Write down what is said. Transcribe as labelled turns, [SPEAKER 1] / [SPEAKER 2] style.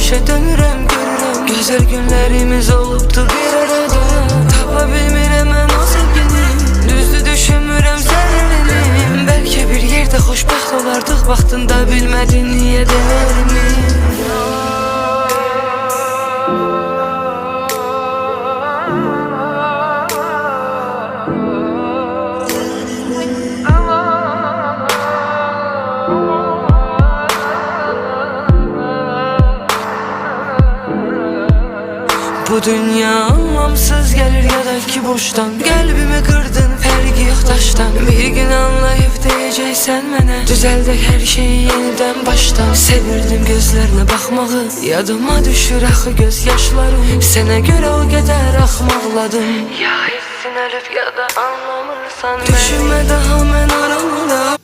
[SPEAKER 1] Geçmişe dönürəm, görürəm gözəl günlərimiz olubdu bir arada. Tapa bilmirəm mən o sevgini, düzdür düşünmürəm zərrini. Bəlkə bir yerdə xoşbəxt olardıq, vaxtında bilmədin niyə dəyərimi. Bu dünya anlamsız gelir ya da ki boştan. Qəlbimi qırdın, fərqi yox daşdan. Bir gün anlayıb deyəcəksən mənə, düzəldək hər şeyi yenidən başdan. Sevirdim gözlərinə baxmağı, yadıma düşür axı göz yaşlarım. Sənə görə o qədər axmaqladım. Ya hissin ölüb ya da anlamırsan. Düşünmə daha mən aramıram,